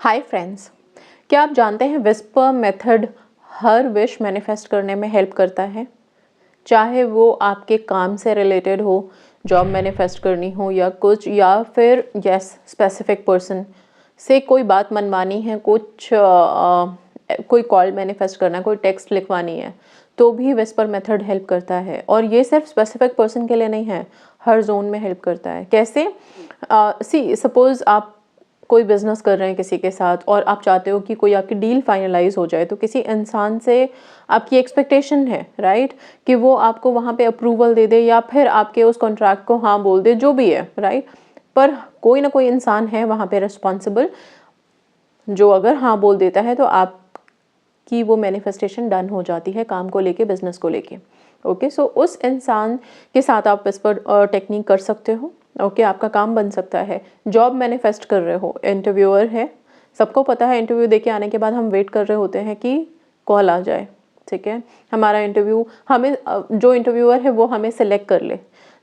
Hi friends, क्या आप जानते हैं विस्पर मेथड हर विश मैनिफेस्ट करने में हेल्प करता है। चाहे वो आपके काम से रिलेटेड हो, जॉब मैनिफेस्ट करनी हो या कुछ, या फिर स्पेसिफिक पर्सन से कोई बात मनवानी है, कोई कॉल मैनिफेस्ट करना है, कोई टेक्स्ट लिखवानी है, तो भी विस्पर मेथड हेल्प करता है। और ये सिर्फ स्पेसिफिक पर्सन के लिए नहीं है, हर जोन में हेल्प करता है। कैसे? सपोज आप कोई बिजनेस कर रहे हैं किसी के साथ और आप चाहते हो कि कोई आपकी डील फाइनलाइज हो जाए, तो किसी इंसान से आपकी एक्सपेक्टेशन है, राइट, कि वो आपको वहाँ पे अप्रूवल दे दे या फिर आपके उस कॉन्ट्रैक्ट को हाँ बोल दे, जो भी है, राइट। पर कोई ना कोई इंसान है वहाँ पे रिस्पॉन्सिबल, जो अगर हाँ बोल देता है तो आपकी वो मैनिफेस्टेशन डन हो जाती है, काम को लेके, बिजनेस को लेके। ओके, सो उस इंसान के साथ आप इस पर टेक्निक कर सकते हो। ओके, आपका काम बन सकता है। जॉब मैनिफेस्ट कर रहे हो, इंटरव्यूअर है, सबको पता है इंटरव्यू देके आने के बाद हम वेट कर रहे होते हैं कि कॉल आ जाए, ठीक है, हमारा इंटरव्यू, हमें जो इंटरव्यूअर है वो हमें सेलेक्ट कर ले।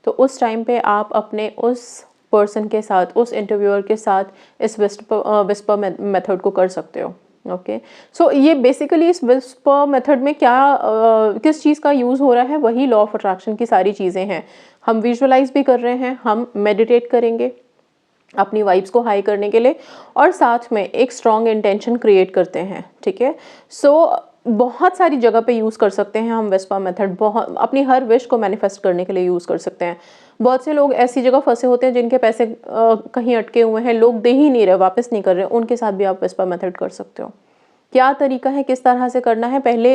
तो उस टाइम पे आप अपने उस पर्सन के साथ, उस इंटरव्यूअर के साथ इस विस्पर मेथड को कर सकते हो। ओके, सो ये बेसिकली इस विस्पर मेथड में क्या किस चीज़ का यूज़ हो रहा है, वही लॉ ऑफ अट्रैक्शन की सारी चीज़ें हैं। हम विजुअलाइज भी कर रहे हैं, हम मेडिटेट करेंगे अपनी वाइब्स को हाई करने के लिए, और साथ में एक स्ट्रॉन्ग इंटेंशन क्रिएट करते हैं, ठीक है। सो बहुत सारी जगह पे यूज़ कर सकते हैं हम विस्पर मेथड, बहुत अपनी हर विश को मैनिफेस्ट करने के लिए यूज़ कर सकते हैं। बहुत से लोग ऐसी जगह फंसे होते हैं जिनके पैसे कहीं अटके हुए हैं, लोग दे ही नहीं रहे, वापस नहीं कर रहे, उनके साथ भी आप विस्पर मेथड कर सकते हो। क्या तरीका है, किस तरह से करना है, पहले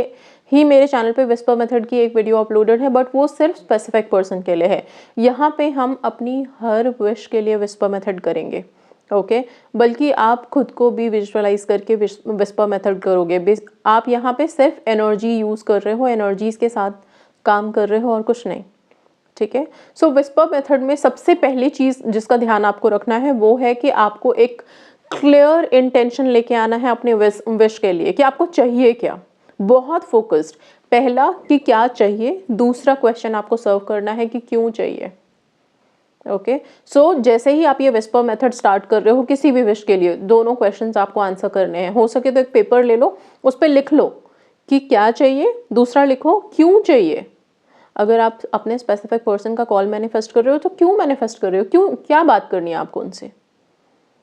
ही मेरे चैनल पे विस्पर मेथड की एक वीडियो अपलोडेड है, बट वो सिर्फ स्पेसिफिक पर्सन के लिए है। यहाँ पे हम अपनी हर विश के लिए विस्पर मेथड करेंगे। ओके, बल्कि आप खुद को भी विजुअलाइज करके विस्पर मेथड करोगे। आप यहाँ पे सिर्फ एनर्जी यूज़ कर रहे हो, एनर्जीज के साथ काम कर रहे हो और कुछ नहीं, ठीक है। सो विस्पर मेथड में सबसे पहली चीज़ जिसका ध्यान आपको रखना है वो है कि आपको एक क्लियर इंटेंशन लेके आना है अपने विश के लिए, कि आपको चाहिए क्या, बहुत फोकस्ड। पहला कि क्या चाहिए, दूसरा क्वेश्चन आपको सर्व करना है कि क्यों चाहिए। ओके, सो जैसे ही आप ये विस्पर मेथड स्टार्ट कर रहे हो किसी भी विश के लिए, दोनों क्वेश्चंस आपको आंसर करने हैं। हो सके तो एक पेपर ले लो, उस पर लिख लो कि क्या चाहिए, दूसरा लिखो क्यों चाहिए। अगर आप अपने स्पेसिफिक पर्सन का कॉल मैनिफेस्ट कर रहे हो तो क्यों मैनिफेस्ट कर रहे हो, क्यों, क्या बात करनी है आपको उनसे।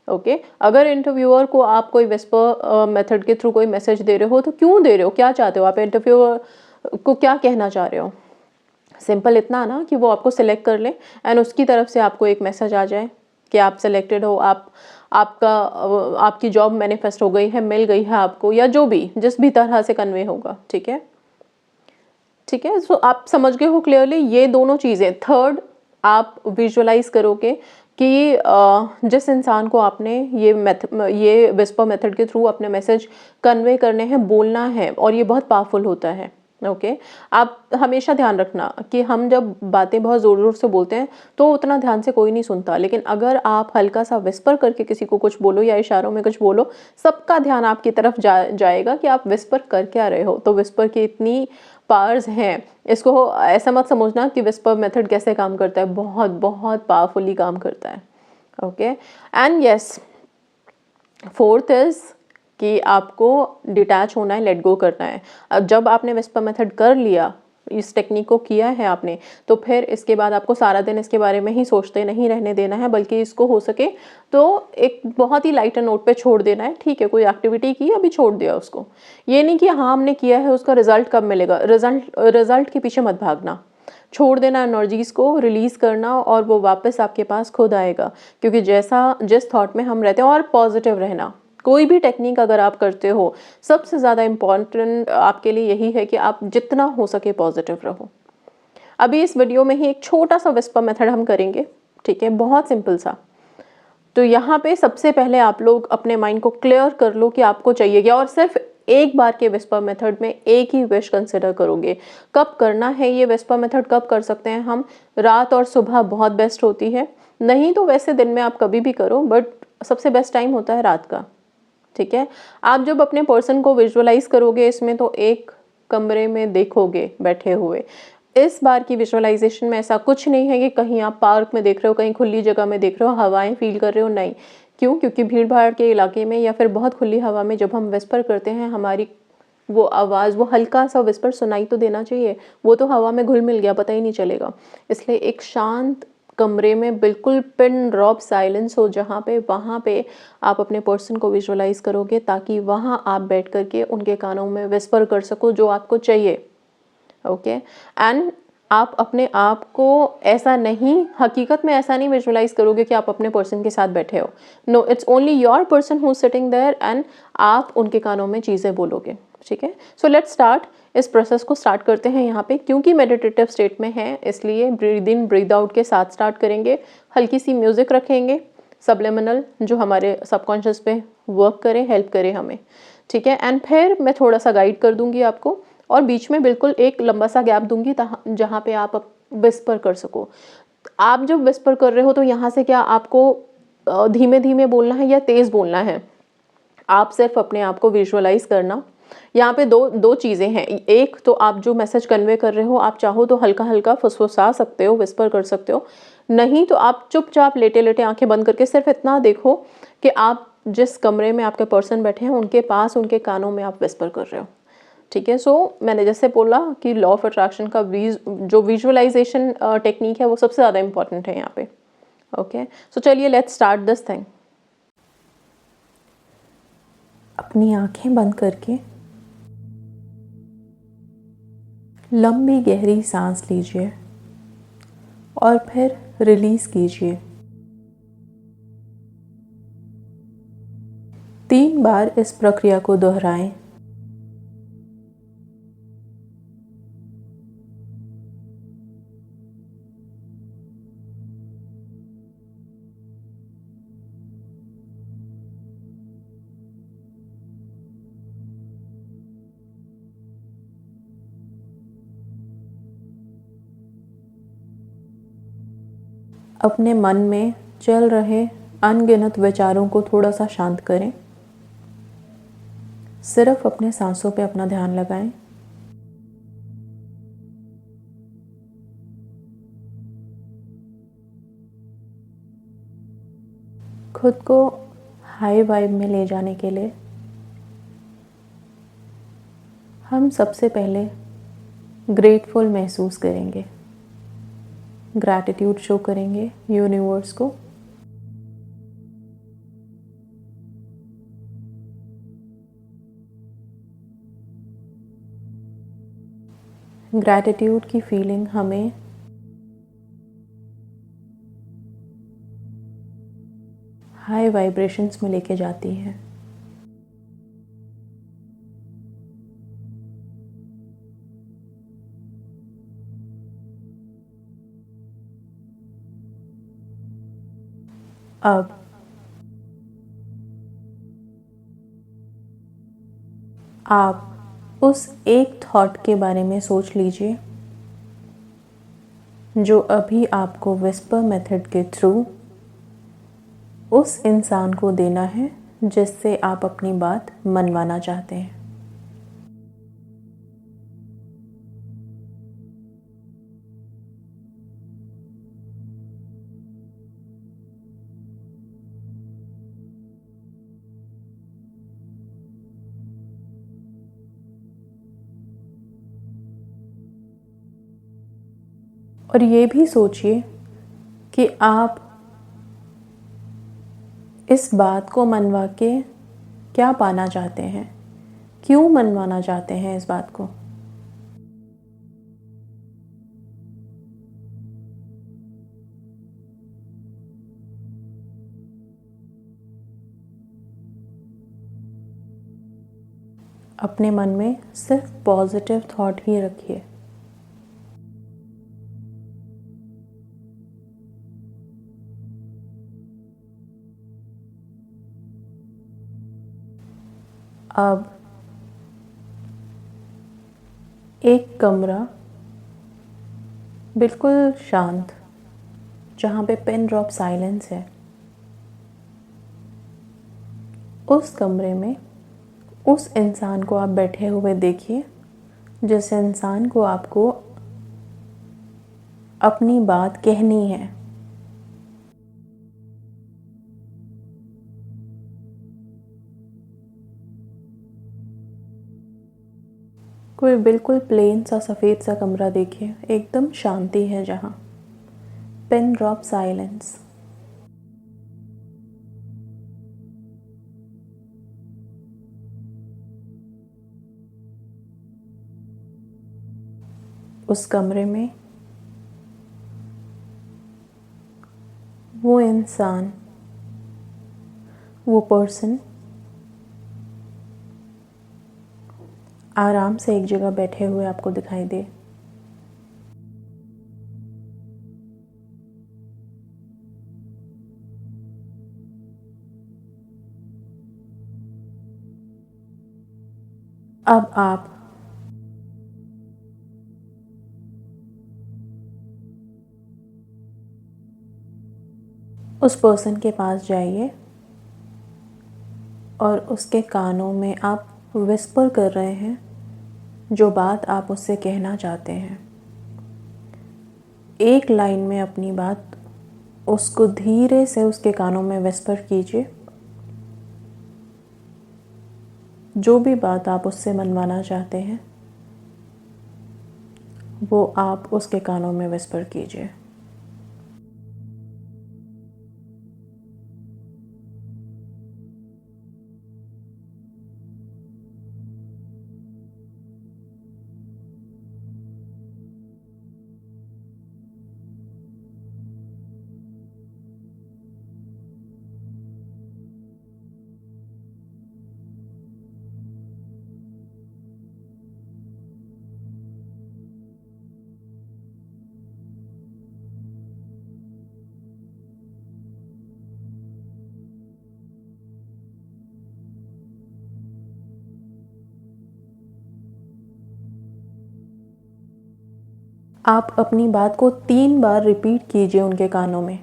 ओके, अगर इंटरव्यूअर को आप कोई विस्पर मेथड के थ्रू कोई मैसेज दे रहे हो तो क्यों दे रहे हो, क्या चाहते हो आप, इंटरव्यूअर को क्या कहना चाह रहे हो। सिंपल इतना ना कि वो आपको सिलेक्ट कर ले एंड उसकी तरफ से आपको एक मैसेज आ जाए कि आप सिलेक्टेड हो, आपकी जॉब मैनिफेस्ट हो गई है, मिल गई है आपको, या जो भी, जिस भी तरह से कन्वे होगा, ठीक है, ठीक है। सो आप समझ गए हो क्लियरली ये दोनों चीज़ें। थर्ड, आप विजुअलाइज करोगे कि जिस इंसान को आपने ये विस्पर मेथड के थ्रू अपने मैसेज कन्वे करने हैं, बोलना है, और ये बहुत पावरफुल होता है। ओके, आप हमेशा ध्यान रखना कि हम जब बातें बहुत ज़ोर ज़ोर से बोलते हैं तो उतना ध्यान से कोई नहीं सुनता, लेकिन अगर आप हल्का सा विस्पर करके किसी को कुछ बोलो या इशारों में कुछ बोलो, सबका ध्यान आपकी तरफ जाएगा कि आप विस्पर कर क्या रहे हो। तो विस्पर की इतनी पावर्स हैं, इसको ऐसा मत समझना कि विस्पर मेथड कैसे काम करता है, बहुत बहुत पावरफुली काम करता है। Okay, and yes, fourth is कि आपको डिटैच होना है, लेट गो करना है। अब जब आपने विस्पर मेथड कर लिया, इस टेक्निक को किया है आपने, तो फिर इसके बाद आपको सारा दिन इसके बारे में ही सोचते नहीं रहने देना है, बल्कि इसको हो सके तो एक बहुत ही लाइटर नोट पे छोड़ देना है। ठीक है, कोई एक्टिविटी की, अभी छोड़ दिया उसको, ये नहीं कि हाँ हमने किया है, उसका रिजल्ट कब मिलेगा, रिजल्ट के पीछे मत भागना, छोड़ देना, एनर्जीज को रिलीज करना, और वो वापस आपके पास खुद आएगा। क्योंकि जिस थॉट में हम रहते हैं, और पॉजिटिव रहना। कोई भी टेक्निक अगर आप करते हो, सबसे ज़्यादा इम्पॉर्टेंट आपके लिए यही है कि आप जितना हो सके पॉजिटिव रहो। अभी इस वीडियो में ही एक छोटा सा विस्पर मेथड हम करेंगे, ठीक है, बहुत सिंपल सा। तो यहाँ पे सबसे पहले आप लोग अपने माइंड को क्लियर कर लो कि आपको चाहिए क्या, और सिर्फ एक बार के विस्पर मेथड में एक ही विश कंसिडर करोगे। कब करना है ये विस्पर मेथड, कब कर सकते हैं हम, रात और सुबह बहुत बेस्ट होती है, नहीं तो वैसे दिन में आप कभी भी करो, बट सबसे बेस्ट टाइम होता है रात का, ठीक है। आप जब अपने पर्सन को विजुअलाइज करोगे इसमें, तो एक कमरे में देखोगे बैठे हुए। इस बार की विजुअलाइजेशन में ऐसा कुछ नहीं है कि कहीं आप पार्क में देख रहे हो, कहीं खुली जगह में देख रहे हो, हवाएं फील कर रहे हो, नहीं। क्यों? क्योंकि भीड़-भाड़ के इलाके में या फिर बहुत खुली हवा में जब हम विस्पर करते हैं, हमारी वो आवाज़, वो हल्का-सा विस्पर सुनाई तो देना चाहिए, वो तो हवा में घुल-मिल गया, पता ही नहीं चलेगा। इसलिए एक शांत कमरे में बिल्कुल पिन ड्रॉप साइलेंस हो जहाँ पे, वहाँ पे आप अपने पर्सन को विजुअलाइज़ करोगे, ताकि वहाँ आप बैठ कर के उनके कानों में विस्पर कर सको जो आपको चाहिए। ओके, एंड आप अपने आप को ऐसा नहीं, हकीकत में ऐसा नहीं विजुअलाइज करोगे कि आप अपने पर्सन के साथ बैठे हो। No, it's only your person who is sitting there and आप उनके कानों में चीज़ें बोलोगे। ठीक है, सो लेट्स स्टार्ट। इस प्रोसेस को स्टार्ट करते हैं यहाँ पे। क्योंकि मेडिटेटिव स्टेट में है, इसलिए ब्रीद इन ब्रीद आउट के साथ स्टार्ट करेंगे। हल्की सी म्यूजिक रखेंगे सबलिमिनल, जो हमारे सबकॉन्शियस पे वर्क करे, हेल्प करे हमें। ठीक है, एंड फिर मैं थोड़ा सा गाइड कर दूंगी आपको, और बीच में बिल्कुल एक लंबा सा गैप दूंगी जहाँ पे आप विस्पर कर सको। आप जब विस्पर कर रहे हो तो यहाँ से क्या आपको धीमे धीमे बोलना है या तेज़ बोलना है? आप सिर्फ अपने आप को विजुअलाइज करना। यहाँ पे दो चीज़ें हैं। एक तो आप जो मैसेज कन्वे कर रहे हो, आप चाहो तो हल्का हल्का फुसफुसा सकते हो, विस्पर कर सकते हो। नहीं तो आप चुपचाप लेटे लेटे आंखें बंद करके सिर्फ इतना देखो कि आप जिस कमरे में आपके पर्सन बैठे हैं उनके पास, उनके कानों में आप विस्पर कर रहे हो। ठीक है, सो मैंने जैसे बोला कि लॉ ऑफ अट्रैक्शन का जो विजुअलाइजेशन टेक्निक है वो सबसे ज़्यादा इंपॉर्टेंट है यहाँ पे। ओके, सो चलिए लेट्स स्टार्ट दिस थिंग। अपनी आंखें बंद करके लंबी गहरी सांस लीजिए और फिर रिलीज कीजिए। 3 बार इस प्रक्रिया को दोहराएं। अपने मन में चल रहे अनगिनत विचारों को थोड़ा सा शांत करें। सिर्फ अपने सांसों पे अपना ध्यान लगाएं। खुद को हाई वाइब में ले जाने के लिए हम सबसे पहले ग्रेटफुल महसूस करेंगे, ग्रैटिट्यूड शो करेंगे यूनिवर्स को। ग्रैटिट्यूड की फीलिंग हमें हाई वाइब्रेशंस में लेके जाती है। अब आप उस एक थॉट के बारे में सोच लीजिए जो अभी आपको विस्पर मेथड के थ्रू उस इंसान को देना है जिससे आप अपनी बात मनवाना चाहते हैं। और ये भी सोचिए कि आप इस बात को मनवा के क्या पाना चाहते हैं, क्यों मनवाना चाहते हैं इस बात को। अपने मन में सिर्फ पॉजिटिव थॉट ही रखिए। अब एक कमरा बिल्कुल शांत, जहाँ पे पिन ड्रॉप साइलेंस है, उस कमरे में उस इंसान को आप बैठे हुए देखिए जिस इंसान को आपको अपनी बात कहनी है। कोई बिल्कुल प्लेन सा सफ़ेद सा कमरा देखिए, एकदम शांति है जहाँ। Pin drop silence. उस कमरे में वो इंसान, वो पर्सन आराम से एक जगह बैठे हुए आपको दिखाई दे। अब आप उस पर्सन के पास जाइए और उसके कानों में आप विस्पर कर रहे हैं जो बात आप उससे कहना चाहते हैं। एक लाइन में अपनी बात उसको धीरे से उसके कानों में विस्पर कीजिए। जो भी बात आप उससे मनवाना चाहते हैं वो आप उसके कानों में विस्पर कीजिए। आप अपनी बात को 3 बार रिपीट कीजिए उनके कानों में।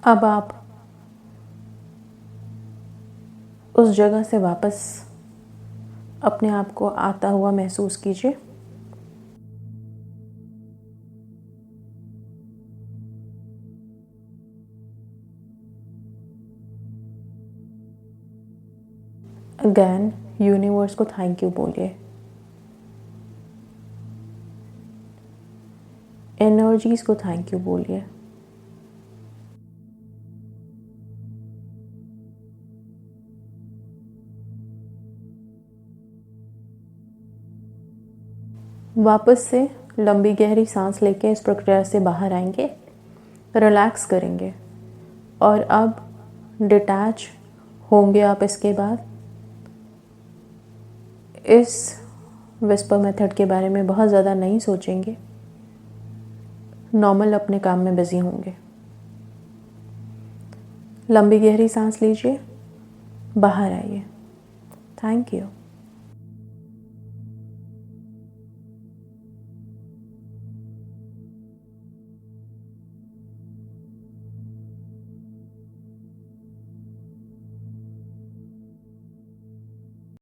अब आप उस जगह से वापस अपने आप को आता हुआ महसूस कीजिए। अगेन यूनिवर्स को थैंक यू बोलिए। एनर्जीज को थैंक यू बोलिए। वापस से लंबी गहरी सांस लेके इस प्रक्रिया से बाहर आएंगे, रिलैक्स करेंगे और अब डिटैच होंगे आप इसके बाद। इस विस्पर मेथड के बारे में बहुत ज़्यादा नहीं सोचेंगे, नॉर्मल अपने काम में बिजी होंगे। लंबी गहरी सांस लीजिए, बाहर आइए। Thank you.